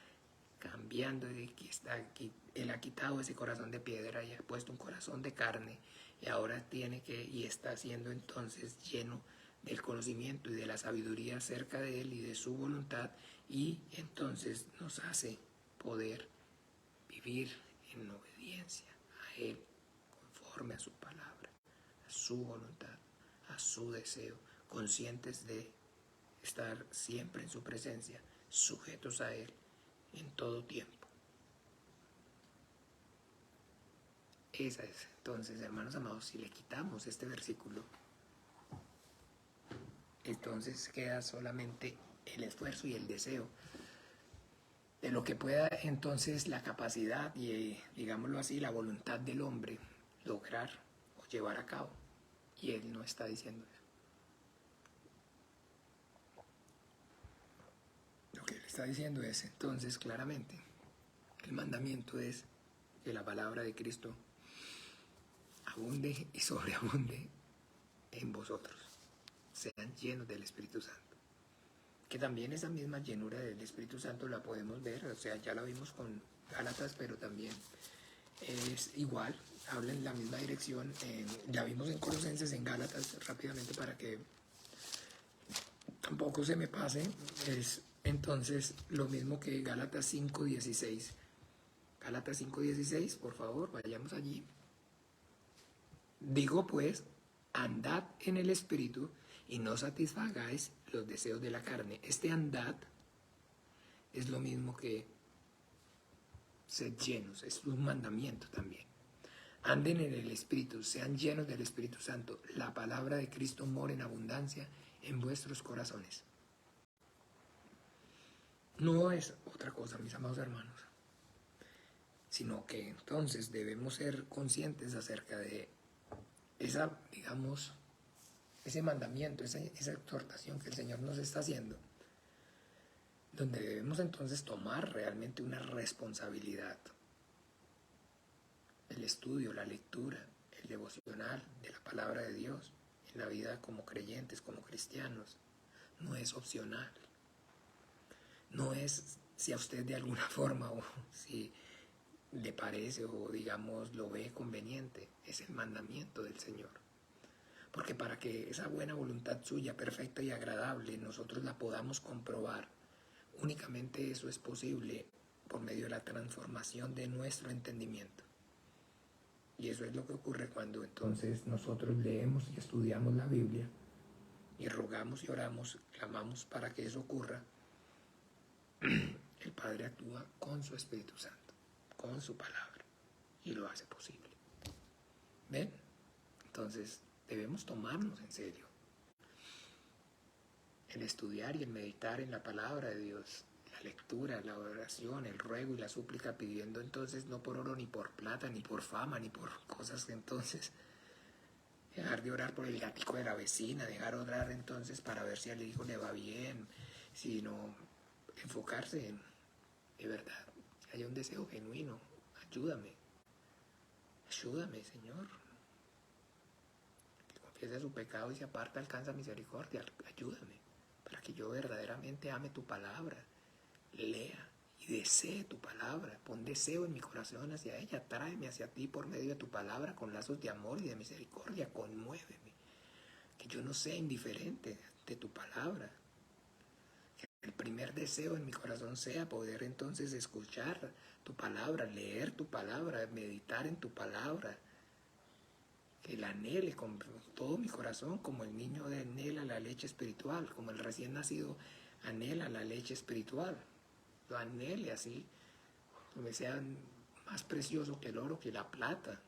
cambiando, Él ha quitado ese corazón de piedra y ha puesto un corazón de carne, y ahora y está siendo entonces lleno del conocimiento y de la sabiduría acerca de Él y de su voluntad, y entonces nos hace poder vivir en obediencia a Él, conforme a su palabra, a su voluntad, a su deseo, conscientes de estar siempre en su presencia, sujetos a Él en todo tiempo. Esa es. Entonces, hermanos amados, si le quitamos este versículo, entonces queda solamente el esfuerzo y el deseo de lo que pueda entonces la capacidad y, digámoslo así, la voluntad del hombre lograr o llevar a cabo. Y Él no está diciendo eso. Lo que Él está diciendo es entonces claramente, el mandamiento es que la palabra de Cristo abunde y sobreabunde en vosotros. Sean llenos del Espíritu Santo. Que también esa misma llenura del Espíritu Santo la podemos ver, o sea, ya la vimos con Gálatas, pero también es igual, habla en la misma dirección, la vimos en Colosenses, en Gálatas, rápidamente para que tampoco se me pase, es entonces lo mismo que Gálatas 5:16. Gálatas 5:16, por favor, vayamos allí. Digo pues, andad en el Espíritu y no satisfagáis los deseos de la carne. Este andad es lo mismo que sed llenos, es un mandamiento también. Anden en el Espíritu, sean llenos del Espíritu Santo. La palabra de Cristo mora en abundancia en vuestros corazones. No es otra cosa, mis amados hermanos, sino que entonces debemos ser conscientes acerca de esa, digamos, ese mandamiento, esa exhortación que el Señor nos está haciendo, donde debemos entonces tomar realmente una responsabilidad. El estudio, la lectura, el devocional de la palabra de Dios en la vida como creyentes, como cristianos, no es opcional. No es si a usted de alguna forma o si le parece o digamos lo ve conveniente, es el mandamiento del Señor. Porque para que esa buena voluntad suya, perfecta y agradable, nosotros la podamos comprobar, únicamente eso es posible por medio de la transformación de nuestro entendimiento. Y eso es lo que ocurre cuando entonces nosotros leemos y estudiamos la Biblia y rogamos y oramos, clamamos para que eso ocurra. El Padre actúa con su Espíritu Santo, con su palabra, y lo hace posible. ¿Ven? Entonces debemos tomarnos en serio el estudiar y el meditar en la palabra de Dios, la lectura, la oración, el ruego y la súplica, pidiendo entonces no por oro ni por plata, ni por fama, ni por cosas que entonces dejar de orar por el gatico de la vecina, dejar de orar entonces para ver si al hijo le va bien, sino enfocarse en, de verdad, que haya un deseo genuino. Ayúdame, Señor. Que confiese su pecado y se aparta, alcanza misericordia. Ayúdame, para que yo verdaderamente ame tu palabra, lea y desee tu palabra. Pon deseo en mi corazón hacia ella, tráeme hacia ti por medio de tu palabra con lazos de amor y de misericordia. Conmuéveme, que yo no sea indiferente de tu palabra. Que el primer deseo en mi corazón sea poder entonces escuchar tu palabra, leer tu palabra, meditar en tu palabra. Que la anhele con todo mi corazón, como el niño anhela la leche espiritual, como el recién nacido anhela la leche espiritual. Lo anhele así, que me sea más precioso que el oro, que la plata.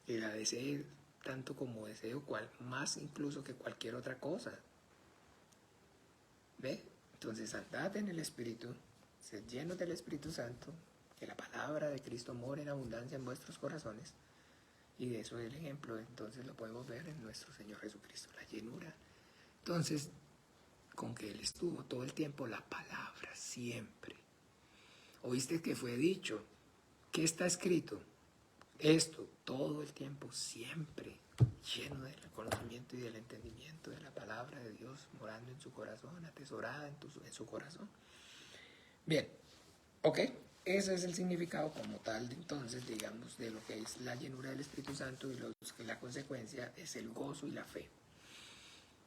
Que la desee tanto como deseo, más incluso que cualquier otra cosa. ¿Ve? Entonces andad en el Espíritu, sed llenos del Espíritu Santo, que la palabra de Cristo more en abundancia en vuestros corazones. Y de eso es el ejemplo, entonces lo podemos ver en nuestro Señor Jesucristo, la llenura. Entonces, con que Él estuvo todo el tiempo, la palabra, siempre. ¿Oíste que fue dicho? ¿Qué está escrito? Esto, todo el tiempo, siempre, lleno del conocimiento y del entendimiento de la palabra de Dios, morando en su corazón, atesorada en su corazón. Bien, ok. ese es el significado como tal, entonces, digamos, de lo que es la llenura del Espíritu Santo, y que la consecuencia es el gozo y la fe.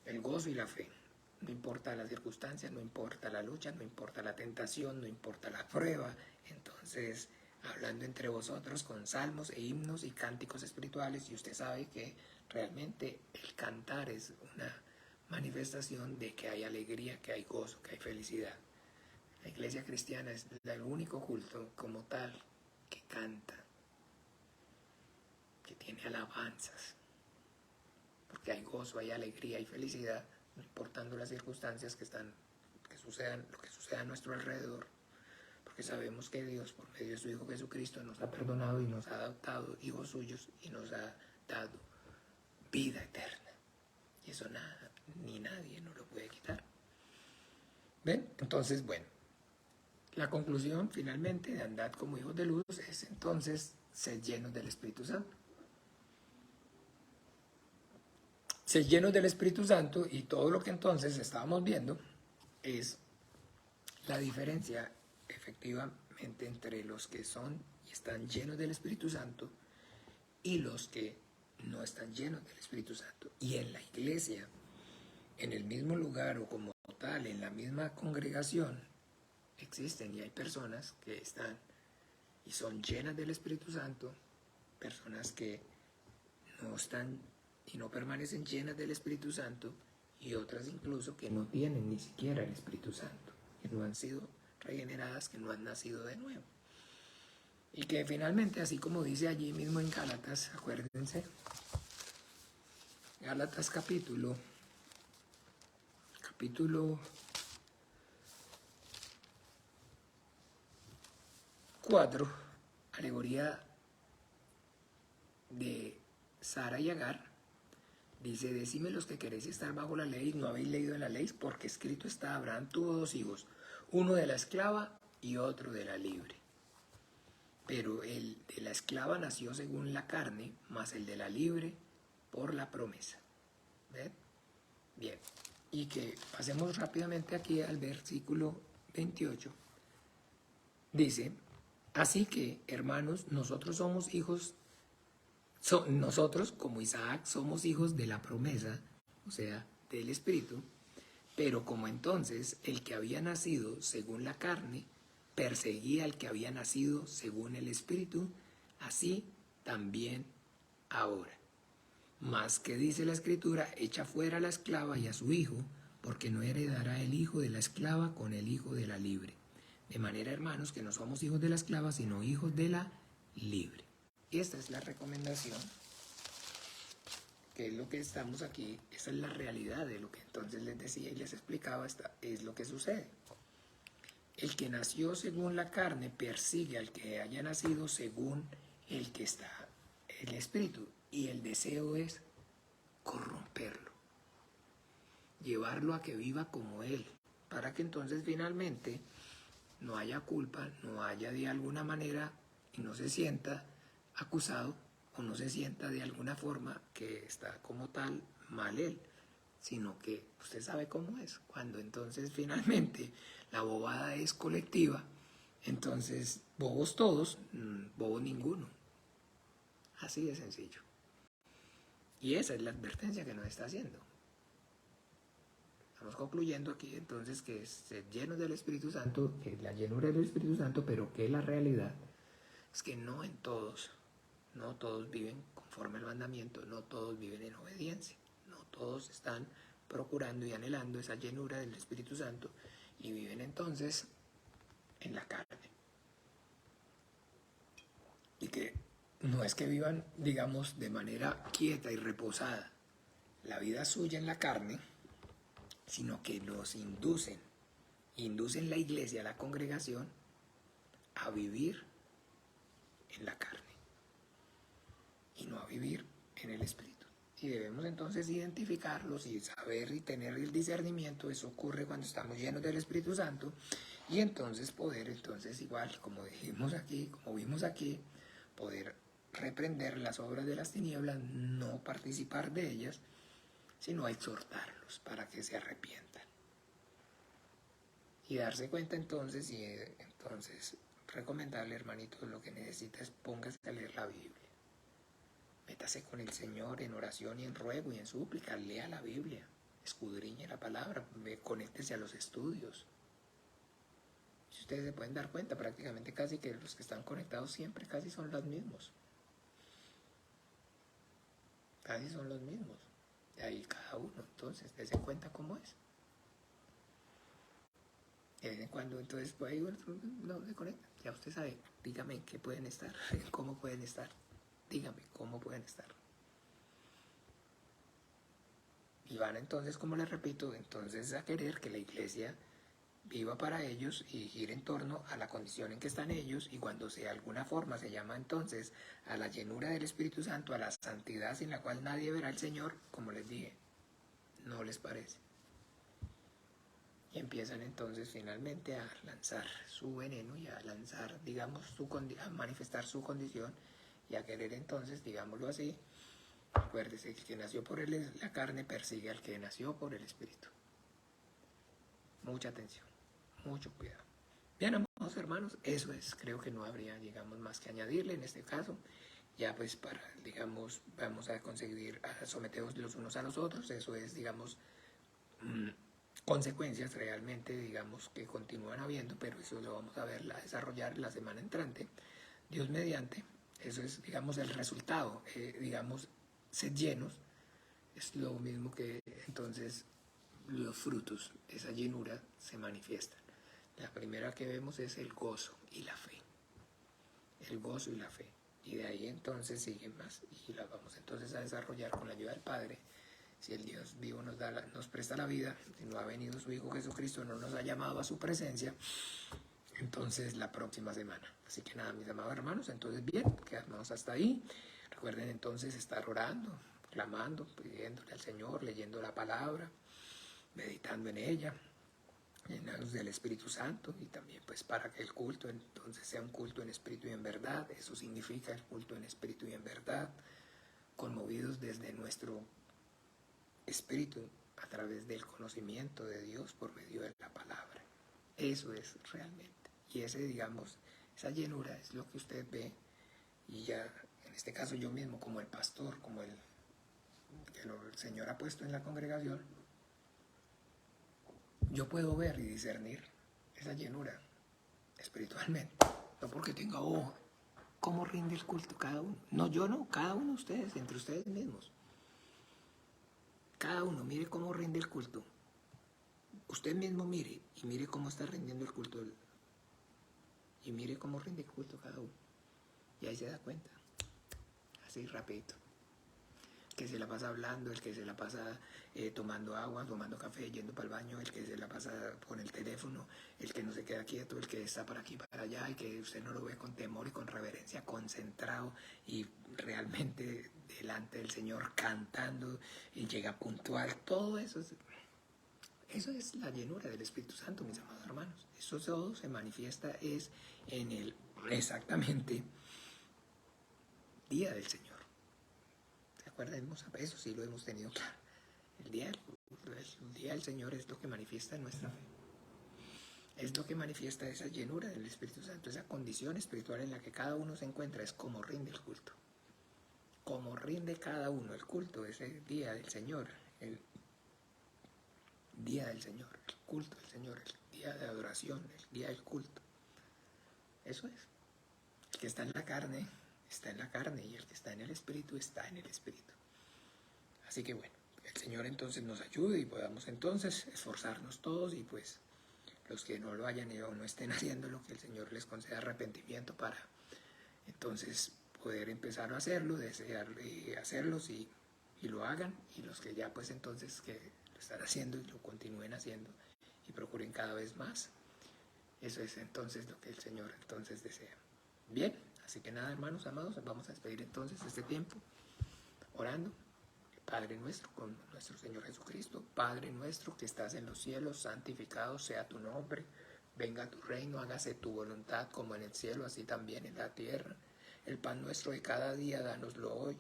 El gozo y la fe. No importa las circunstancias, no importa la lucha, no importa la tentación, no importa la prueba. Entonces, hablando entre vosotros con salmos e himnos y cánticos espirituales, y usted sabe que realmente el cantar es una manifestación de que hay alegría, que hay gozo, que hay felicidad. La iglesia cristiana es el único culto como tal que canta, que tiene alabanzas, porque hay gozo, hay alegría, hay felicidad, no importando las circunstancias lo que suceda a nuestro alrededor, porque sabemos que Dios, por medio de su Hijo Jesucristo, nos ha perdonado y nos ha adoptado hijos suyos y nos ha dado vida eterna. Y eso nada, ni nadie nos lo puede quitar. ¿Ven? Entonces, bueno, la conclusión finalmente de andar como hijos de luz es entonces ser llenos del Espíritu Santo. Ser llenos del Espíritu Santo, y todo lo que entonces estábamos viendo es la diferencia efectivamente entre los que son y están llenos del Espíritu Santo y los que no están llenos del Espíritu Santo. Y en la iglesia, en el mismo lugar o como tal, en la misma congregación, existen y hay personas que están y son llenas del Espíritu Santo, personas que no están y no permanecen llenas del Espíritu Santo, y otras incluso que no tienen ni siquiera el Espíritu Santo, que no han sido regeneradas, que no han nacido de nuevo. Y que finalmente, así como dice allí mismo en Gálatas, acuérdense, Gálatas capítulo 4, alegoría de Sara y Agar, dice: decime los que queréis estar bajo la ley, ¿no habéis leído en la ley? Porque escrito está: Abraham tuvo 2 hijos, uno de la esclava y otro de la libre. Pero el de la esclava nació según la carne, mas el de la libre por la promesa. ¿Ven? Bien. Y que pasemos rápidamente aquí al versículo 28. Dice: así que, hermanos, nosotros somos hijos, nosotros como Isaac somos hijos de la promesa, o sea, del Espíritu, pero como entonces el que había nacido según la carne perseguía al que había nacido según el Espíritu, así también ahora. Mas que dice la Escritura: echa fuera a la esclava y a su hijo, porque no heredará el hijo de la esclava con el hijo de la libre. De manera, hermanos, que no somos hijos de la esclava, sino hijos de la libre. Esta es la recomendación, que es lo que estamos aquí, esa es la realidad de lo que entonces les decía y les explicaba, es lo que sucede. El que nació según la carne persigue al que haya nacido según el que está el Espíritu, y el deseo es corromperlo, llevarlo a que viva como él, para que entonces finalmente no haya culpa, no haya de alguna manera, y no se sienta acusado, o no se sienta de alguna forma que está como tal mal él, sino que usted sabe cómo es. Cuando entonces finalmente la bobada es colectiva, entonces bobos todos, bobo ninguno. Así de sencillo. Y esa es la advertencia que nos está haciendo. Estamos concluyendo aquí entonces que es ser llenos del Espíritu Santo, que la llenura del Espíritu Santo, pero que la realidad es que no todos viven conforme al mandamiento, no todos viven en obediencia, no todos están procurando y anhelando esa llenura del Espíritu Santo, y viven entonces en la carne. Y que no es que vivan, digamos, de manera quieta y reposada la vida suya en la carne, sino que los inducen la iglesia, la congregación, a vivir en la carne y no a vivir en el Espíritu. Y debemos entonces identificarlos y saber y tener el discernimiento. Eso ocurre cuando estamos llenos del Espíritu Santo, y entonces poder, entonces igual, como dijimos aquí, como vimos aquí, poder reprender las obras de las tinieblas, no participar de ellas, sino exhortarlos para que se arrepientan. Y darse cuenta entonces, y entonces recomendable, hermanito, lo que necesita es póngase a leer la Biblia. Métase con el Señor en oración y en ruego y en súplica. Lea la Biblia, escudriñe la palabra, conéctese a los estudios. Si ustedes se pueden dar cuenta, prácticamente casi que los que están conectados siempre casi son los mismos. Casi son los mismos. De ahí cada uno. Entonces, dense cuenta cómo es. De vez en cuando, entonces, por ahí no se conectan. Ya usted sabe, dígame en qué pueden estar, cómo pueden estar. Dígame cómo pueden estar. Y van entonces, como les repito, entonces a querer que la iglesia viva para ellos y gire en torno a la condición en que están ellos, y cuando de alguna forma se llama entonces a la llenura del Espíritu Santo, a la santidad sin la cual nadie verá al Señor, como les dije, no les parece. Y empiezan entonces finalmente a lanzar su veneno y a lanzar, digamos, a manifestar su condición y a querer entonces, digámoslo así, acuérdese que el que nació por la carne persigue al que nació por el Espíritu. Mucha atención, mucho cuidado. Bien, amados hermanos, eso es, creo que no habría, digamos, más que añadirle en este caso. Ya pues para, digamos, vamos a conseguir someternos los unos a los otros, eso es, digamos, consecuencias realmente, digamos, que continúan habiendo, pero eso lo vamos a ver, a desarrollar la semana entrante, Dios mediante. Eso es, digamos, el resultado, digamos, ser llenos, es lo mismo que entonces los frutos de esa llenura se manifiestan. La primera que vemos es el gozo y la fe, el gozo y la fe, y de ahí entonces siguen más, y la vamos entonces a desarrollar con la ayuda del Padre. Si el Dios vivo nos presta la vida, si no ha venido su Hijo Jesucristo, no nos ha llamado a su presencia, entonces la próxima semana. Así que nada, mis amados hermanos, entonces bien, quedamos hasta ahí. Recuerden entonces estar orando, clamando, pidiéndole al Señor, leyendo la palabra, meditando en ella, llenados del Espíritu Santo, y también pues para que el culto entonces sea un culto en espíritu y en verdad. Eso significa el culto en espíritu y en verdad, conmovidos desde nuestro espíritu a través del conocimiento de Dios por medio de la palabra. Eso es realmente. Y ese, digamos, esa llenura es lo que usted ve, y ya en este caso yo mismo como el pastor, como el que el Señor ha puesto en la congregación, yo puedo ver y discernir esa llenura espiritualmente, no porque tenga ojo. ¿Cómo rinde el culto cada uno? No, yo no, cada uno de ustedes, entre ustedes mismos. Cada uno, mire cómo rinde el culto. Usted mismo mire, y mire cómo está rindiendo el culto. Y mire cómo rinde el culto cada uno. Y ahí se da cuenta. Así rapidito. El que se la pasa hablando, el que se la pasa tomando agua, tomando café, yendo para el baño, el que se la pasa con el teléfono, el que no se queda quieto, el que está para aquí, para allá, y que usted no lo ve con temor y con reverencia, concentrado y realmente delante del Señor cantando, y llega puntual. Todo eso es la llenura del Espíritu Santo, mis amados hermanos. Eso todo se manifiesta es en el exactamente día del Señor. ¿Se acuerdan? Eso sí lo hemos tenido claro. El día del Señor es lo que manifiesta nuestra fe. Es lo que manifiesta esa llenura del Espíritu Santo, esa condición espiritual en la que cada uno se encuentra. Es como rinde el culto. Como rinde cada uno el culto, ese día del Señor, el día del Señor, el culto del Señor, el día de adoración, el día del culto. Eso es. El que está en la carne, está en la carne, y el que está en el Espíritu, está en el Espíritu. Así que bueno, el Señor entonces nos ayude y podamos entonces esforzarnos todos, y pues los que no lo hayan o no estén haciéndolo, que el Señor les conceda arrepentimiento para entonces poder empezar a hacerlo, desear hacerlos y lo hagan, y los que ya pues entonces que lo están haciendo y lo continúen haciendo y procuren cada vez más. Eso es entonces lo que el Señor entonces desea. Bien, así que nada, hermanos amados, vamos a despedir entonces este tiempo orando. Padre nuestro, con nuestro Señor Jesucristo. Padre nuestro que estás en los cielos, santificado sea tu nombre. Venga tu reino, hágase tu voluntad como en el cielo, así también en la tierra. El pan nuestro de cada día, dánoslo hoy.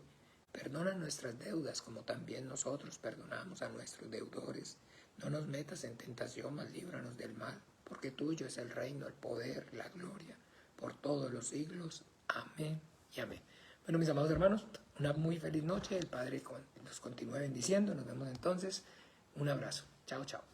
Perdona nuestras deudas como también nosotros perdonamos a nuestros deudores. No nos metas en tentación, mas líbranos del mal, porque tuyo es el reino, el poder, la gloria, por todos los siglos. Amén y amén. Bueno, mis amados hermanos, una muy feliz noche. El Padre los continúe bendiciendo. Nos vemos entonces. Un abrazo. Chao, chao.